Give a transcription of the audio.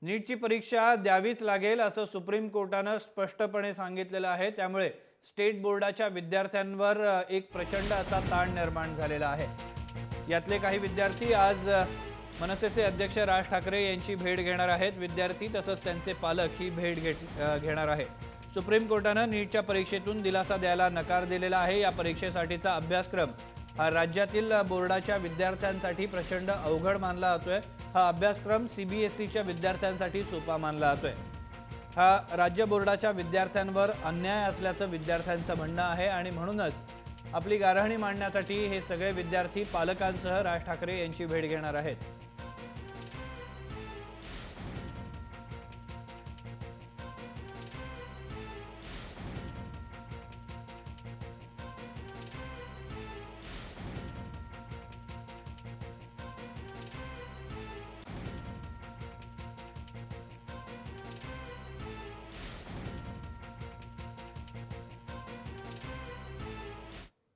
नीटची परीक्षा द्यावीच लागेल असं सुप्रीम कोर्टानं स्पष्टपणे सांगितलेलं आहे। त्यामुळे स्टेट बोर्डाच्या विद्यार्थ्यांवर एक प्रचंड असा ताण निर्माण झालेला आहे। यातले काही विद्यार्थी आज मनसेचे अध्यक्ष राज ठाकरे यांची भेट घेणार आहेत। विद्यार्थी तसंच त्यांचे पालक ही भेट घेणार आहेत। सुप्रीम कोर्टानं नीटच्या परीक्षेतून दिलासा द्यायला नकार दिलेला आहे। या परीक्षेसाठीचा अभ्यासक्रम हा राज्यातील बोर्डाच्या विद्यार्थ्यांसाठी प्रचंड अवघड मानला जातोय। हा अभ्यासक्रम सीबीएसईच्या विद्यार्थ्यांसाठी सोपा मानला जातोय। हा राज्य बोर्डाच्या विद्यार्थ्यांवर अन्याय असल्याचं विद्यार्थ्यांचं म्हणणं आहे आणि म्हणूनच आपली गाऱ्हाणी मांडण्यासाठी हे सगळे विद्यार्थी पालकांसह राज ठाकरे यांची भेट घेणार आहेत।